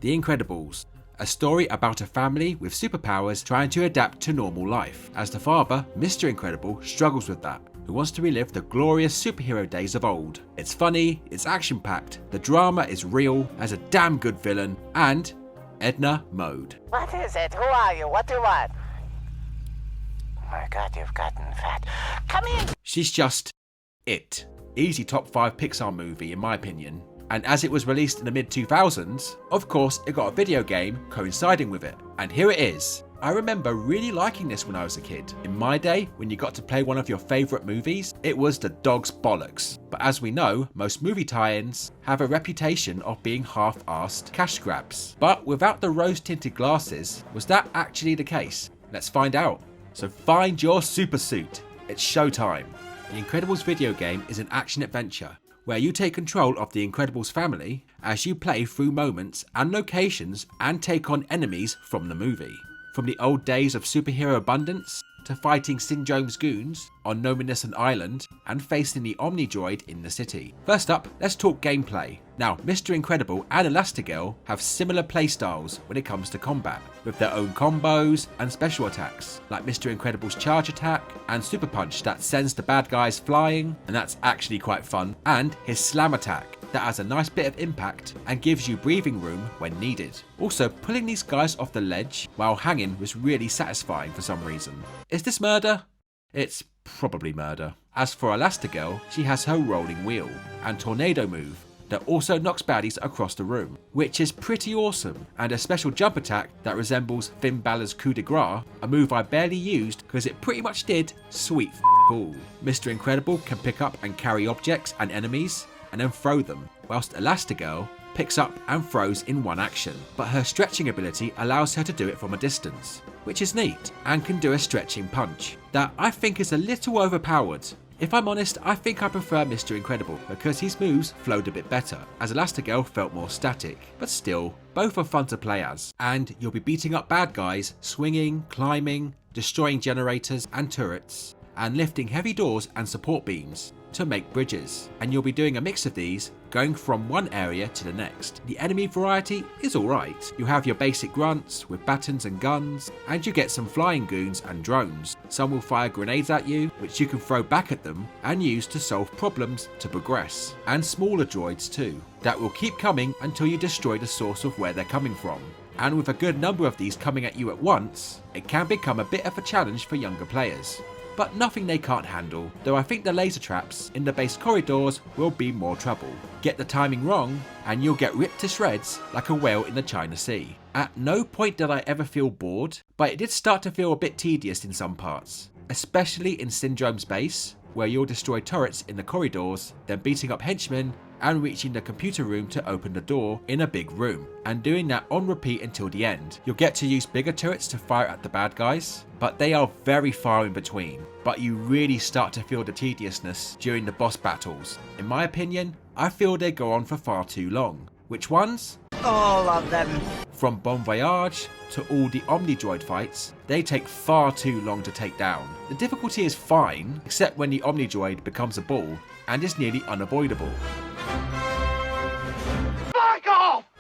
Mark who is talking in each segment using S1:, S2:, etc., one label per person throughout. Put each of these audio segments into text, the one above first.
S1: The Incredibles, a story about a family with superpowers trying to adapt to normal life, as the father, Mr. Incredible, struggles with that, who wants to relive the glorious superhero days of old. It's funny, it's action-packed, the drama is real, has a damn good villain, and Edna Mode.
S2: What is it? Who are you? What do you want? Oh my God, you've gotten fat. Come in!
S1: She's just it. Easy top 5 Pixar movie in my opinion. And as it was released in the mid-2000s, of course it got a video game coinciding with it. And here it is. I remember really liking this when I was a kid. In my day, when you got to play one of your favourite movies, it was the dog's bollocks. But as we know, most movie tie-ins have a reputation of being half-arsed cash grabs. But without the rose-tinted glasses, was that actually the case? Let's find out. So find your super suit. It's showtime. The Incredibles video game is an action-adventure where you take control of the Incredibles family as you play through moments and locations and take on enemies from the movie. From the old days of superhero abundance to fighting Syndrome's goons on Nominiscent Island and facing the Omnidroid in the city. First up, let's talk gameplay. Now, Mr. Incredible and Elastigirl have similar playstyles when it comes to combat, with their own combos and special attacks, like Mr. Incredible's charge attack and super punch that sends the bad guys flying, and that's actually quite fun, and his slam attack that has a nice bit of impact and gives you breathing room when needed. Also, pulling these guys off the ledge while hanging was really satisfying for some reason. Is this murder? It's probably murder. As for Elastigirl, she has her rolling wheel and tornado move that also knocks baddies across the room, which is pretty awesome, and a special jump attack that resembles Finn Balor's coup de grace, a move I barely used because it pretty much did sweet all. Mr. Incredible can pick up and carry objects and enemies and then throw them, whilst Elastigirl picks up and throws in one action, but her stretching ability allows her to do it from a distance, which is neat, and can do a stretching punch that I think is a little overpowered. If I'm honest, I think I prefer Mr. Incredible because his moves flowed a bit better, as Elastigirl felt more static, but still, both are fun to play as, and you'll be beating up bad guys, swinging, climbing, destroying generators and turrets, and lifting heavy doors and support beams to make bridges, and you'll be doing a mix of these, going from one area to the next. The enemy variety is alright. You have your basic grunts with batons and guns, and you get some flying goons and drones. Some will fire grenades at you, which you can throw back at them and use to solve problems to progress. And smaller droids too, that will keep coming until you destroy the source of where they're coming from. And with a good number of these coming at you at once, it can become a bit of a challenge for younger players. But nothing they can't handle, though I think the laser traps in the base corridors will be more trouble. Get the timing wrong, and you'll get ripped to shreds like a whale in the China Sea. At no point did I ever feel bored, but it did start to feel a bit tedious in some parts, especially in Syndrome's base, where you'll destroy turrets in the corridors, then beating up henchmen and reaching the computer room to open the door in a big room, and doing that on repeat until the end. You'll get to use bigger turrets to fire at the bad guys, but they are very far in between, but you really start to feel the tediousness during the boss battles. In my opinion, I feel they go on for far too long. Which ones?
S2: All of them.
S1: From Bon Voyage to all the Omnidroid fights, they take far too long to take down. The difficulty is fine, except when the Omnidroid becomes a ball and is nearly unavoidable.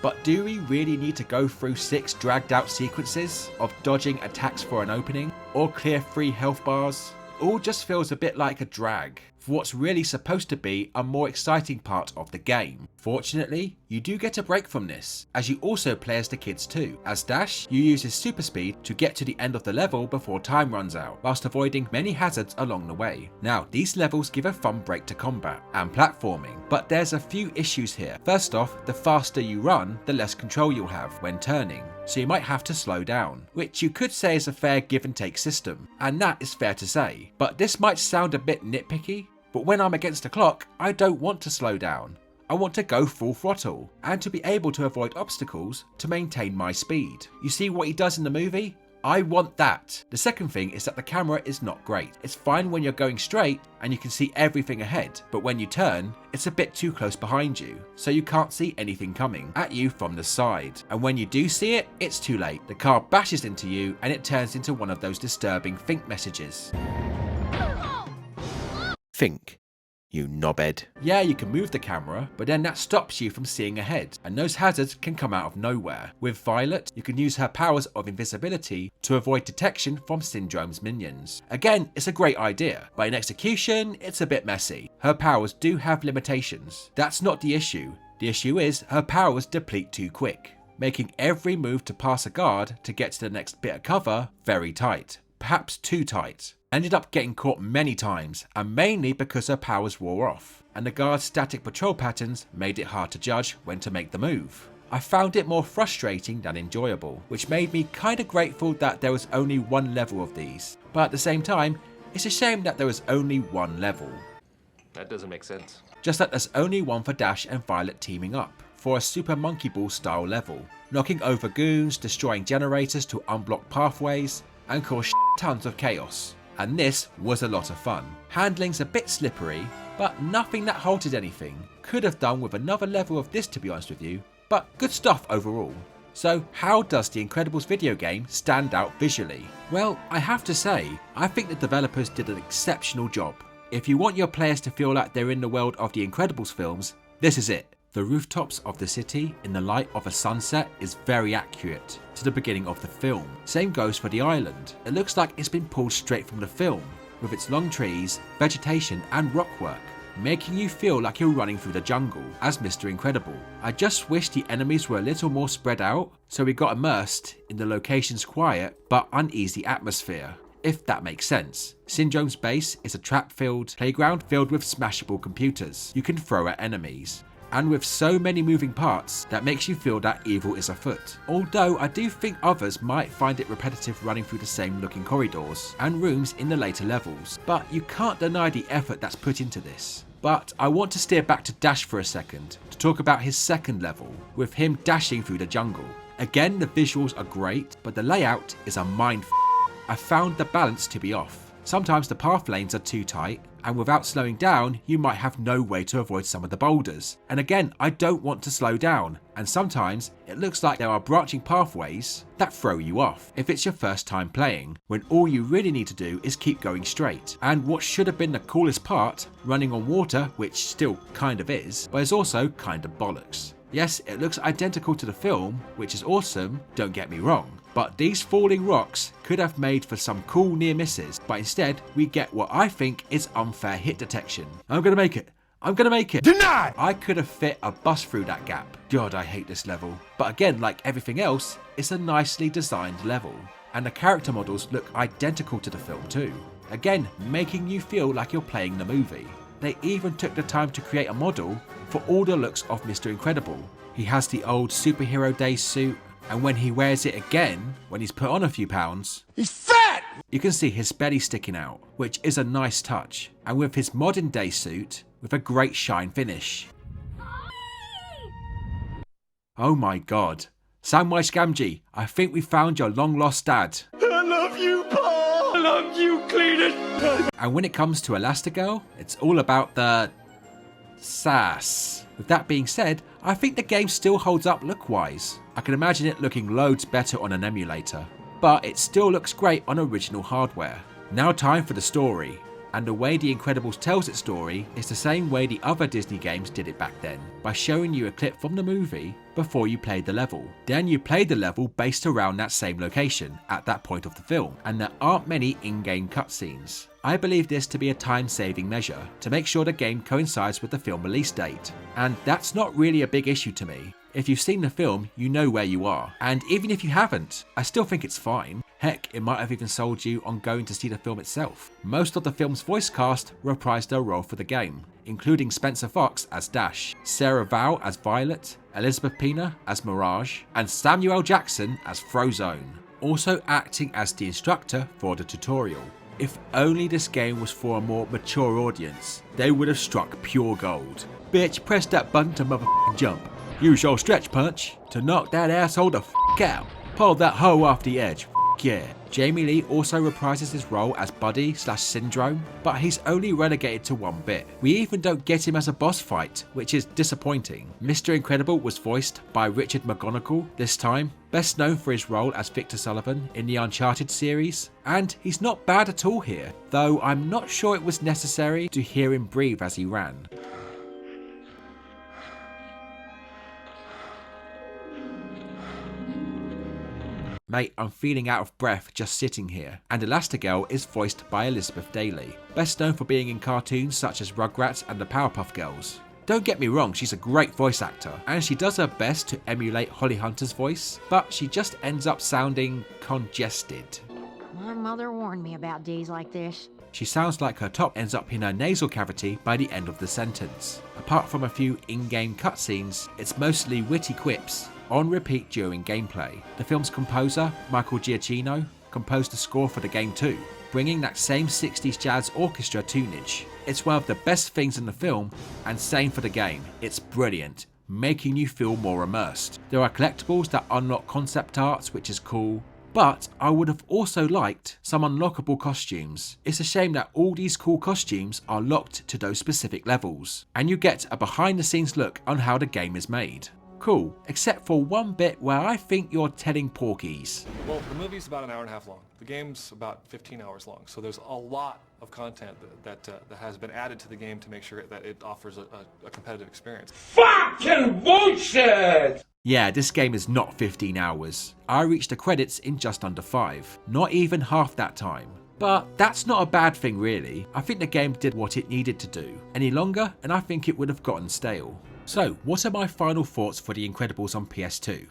S1: But do we really need to go through 6 dragged out sequences of dodging attacks for an opening, or clear 3 health bars? All just feels a bit like a drag for what's really supposed to be a more exciting part of the game. Fortunately, you do get a break from this, as you also play as the kids too. As Dash, you use his super speed to get to the end of the level before time runs out, whilst avoiding many hazards along the way. Now, these levels give a fun break to combat and platforming, but there's a few issues here. First off, the faster you run, the less control you'll have when turning, so you might have to slow down, which you could say is a fair give and take system, and that is fair to say. But this might sound a bit nitpicky, but when I'm against the clock, I don't want to slow down. I want to go full throttle, and to be able to avoid obstacles to maintain my speed. You see what he does in the movie? I want that. The second thing is that the camera is not great. It's fine when you're going straight and you can see everything ahead, but when you turn, it's a bit too close behind you, so you can't see anything coming at you from the side. And when you do see it, it's too late. The car bashes into you and it turns into one of those disturbing think messages. Think. You knobhead. Yeah, you can move the camera, but then that stops you from seeing ahead, and those hazards can come out of nowhere. With Violet, you can use her powers of invisibility to avoid detection from Syndrome's minions. Again, it's a great idea, but in execution, it's a bit messy. Her powers do have limitations. That's not the issue. The issue is her powers deplete too quick, making every move to pass a guard to get to the next bit of cover very tight. Perhaps too tight. Ended up getting caught many times, and mainly because her powers wore off, and the guard's static patrol patterns made it hard to judge when to make the move. I found it more frustrating than enjoyable, which made me kinda grateful that there was only one level of these, but at the same time, it's a shame that there was only one level.
S3: That doesn't make sense.
S1: Just that there's only one for Dash and Violet teaming up, for a Super Monkey Ball style level, knocking over goons, destroying generators to unblock pathways, and cause tons of chaos. And this was a lot of fun. Handling's a bit slippery, but nothing that halted anything. Could have done with another level of this, to be honest with you, but good stuff overall. So how does the Incredibles video game stand out visually? Well, I have to say, I think the developers did an exceptional job. If you want your players to feel like they're in the world of the Incredibles films, this is it. The rooftops of the city in the light of a sunset is very accurate to the beginning of the film. Same goes for the island. It looks like it's been pulled straight from the film, with its long trees, vegetation and rockwork, making you feel like you're running through the jungle as Mr. Incredible. I just wish the enemies were a little more spread out, so we got immersed in the location's quiet but uneasy atmosphere, if that makes sense. Syndrome's base is a trap-filled playground filled with smashable computers you can throw at enemies, and with so many moving parts that makes you feel that evil is afoot. Although I do think others might find it repetitive running through the same looking corridors and rooms in the later levels, but you can't deny the effort that's put into this. But I want to steer back to Dash for a second to talk about his second level, with him dashing through the jungle. Again, the visuals are great, but the layout is a mind f***. I found the balance to be off. Sometimes the path lanes are too tight, and without slowing down, you might have no way to avoid some of the boulders. And again, I don't want to slow down, and sometimes it looks like there are branching pathways that throw you off if it's your first time playing, when all you really need to do is keep going straight. And what should have been the coolest part, running on water, which still kind of is, but is also kind of bollocks. Yes, it looks identical to the film, which is awesome, don't get me wrong. But these falling rocks could have made for some cool near misses, but instead we get what I think is unfair hit detection. I'm gonna make it. I'm gonna make it.
S4: Denied!
S1: I could have fit a bus through that gap. God, I hate this level. But again, like everything else, it's a nicely designed level. And the character models look identical to the film too. Again, making you feel like you're playing the movie. They even took the time to create a model for all the looks of Mr. Incredible. He has the old superhero day suit, and when he wears it again, when he's put on a few pounds,
S4: He's fat!
S1: you can see his belly sticking out, which is a nice touch, and with his modern day suit, with a great shine finish. Oh my god. Samwise Gamgee, I think we found your long lost dad.
S4: I love you, Paul! I love you, Cletus!
S1: And when it comes to Elastigirl, it's all about the sass. With that being said, I think the game still holds up look-wise. I can imagine it looking loads better on an emulator, but it still looks great on original hardware. Now time for the story. And the way The Incredibles tells its story is the same way the other Disney games did it back then, by showing you a clip from the movie before you played the level. Then you play the level based around that same location at that point of the film, and there aren't many in-game cutscenes. I believe this to be a time-saving measure to make sure the game coincides with the film release date, and that's not really a big issue to me. If you've seen the film, you know where you are, and even if you haven't, I still think it's fine. Heck, it might have even sold you on going to see the film itself. Most of the film's voice cast reprised their role for the game, including Spencer Fox as Dash, Sarah Vowell as Violet, Elizabeth Pena as Mirage, and Samuel Jackson as Frozone, also acting as the instructor for the tutorial. If only this game was for a more mature audience, they would have struck pure gold. Bitch, press that button to motherfucking jump. Use your stretch punch to knock that asshole the f*** out. Pull that hoe off the edge. Fuck yeah. Jamie Lee also reprises his role as Buddy / Syndrome, but he's only relegated to one bit. We even don't get him as a boss fight, which is disappointing. Mr. Incredible was voiced by Richard McGonagall this time, best known for his role as Victor Sullivan in the Uncharted series, and he's not bad at all here, though I'm not sure it was necessary to hear him breathe as he ran. Mate, I'm feeling out of breath just sitting here. And Elastigirl is voiced by Elizabeth Daily, best known for being in cartoons such as Rugrats and the Powerpuff Girls. Don't get me wrong, she's a great voice actor, and she does her best to emulate Holly Hunter's voice, but she just ends up sounding congested.
S5: My mother warned me about days like this.
S1: She sounds like her top ends up in her nasal cavity by the end of the sentence. Apart from a few in-game cutscenes, it's mostly witty quips on repeat during gameplay. The film's composer, Michael Giacchino, composed the score for the game too, bringing that same 60s jazz orchestra tunage. It's one of the best things in the film, and same for the game. It's brilliant, making you feel more immersed. There are collectibles that unlock concept arts, which is cool, but I would have also liked some unlockable costumes. It's a shame that all these cool costumes are locked to those specific levels, and you get a behind the scenes look on how the game is made. Cool, except for one bit where I think you're telling porkies.
S6: Well, the movie's about an hour and a half long. The game's about 15 hours long, so there's a lot of content that has been added to the game to make sure that it offers a competitive experience.
S4: Fucking bullshit!
S1: Yeah, this game is not 15 hours. I reached the credits in just under 5, not even half that time. But that's not a bad thing really. I think the game did what it needed to do. Any longer and I think it would have gotten stale. So, what are my final thoughts for The Incredibles on PS2?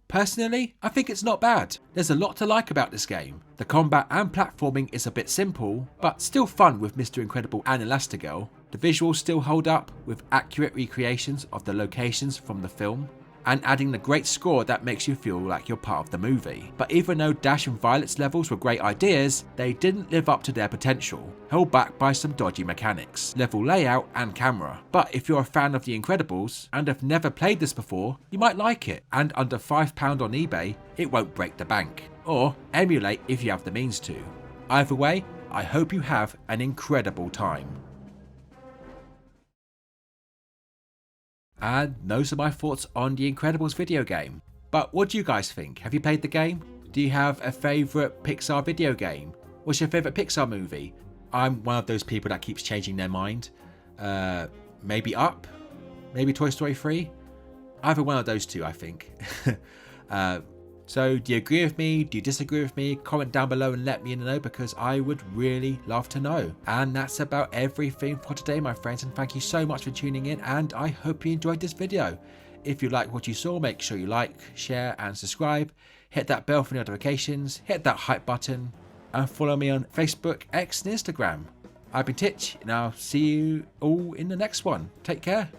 S1: Personally, I think it's not bad. There's a lot to like about this game. The combat and platforming is a bit simple, but still fun with Mr. Incredible and Elastigirl. The visuals still hold up with accurate recreations of the locations from the film, and adding the great score that makes you feel like you're part of the movie. But even though Dash and Violet's levels were great ideas, they didn't live up to their potential, held back by some dodgy mechanics, level layout and camera. But if you're a fan of The Incredibles and have never played this before, you might like it, and under £5 on eBay, it won't break the bank. Or emulate if you have the means to. Either way, I hope you have an incredible time. And those are my thoughts on The Incredibles video game. But what do you guys think? Have you played the game? Do you have a favourite Pixar video game? What's your favourite Pixar movie? I'm one of those people that keeps changing their mind. Maybe Up? Maybe Toy Story 3? Either one of those two, I think. So do you agree with me? Do you disagree with me? Comment down below and let me know, because I would really love to know. And that's about everything for today, my friends, and thank you so much for tuning in, and I hope you enjoyed this video. If you like what you saw, make sure you like, share and subscribe. Hit that bell for notifications, hit that hype button, and follow me on Facebook, X and Instagram. I've been Titch, and I'll see you all in the next one. Take care.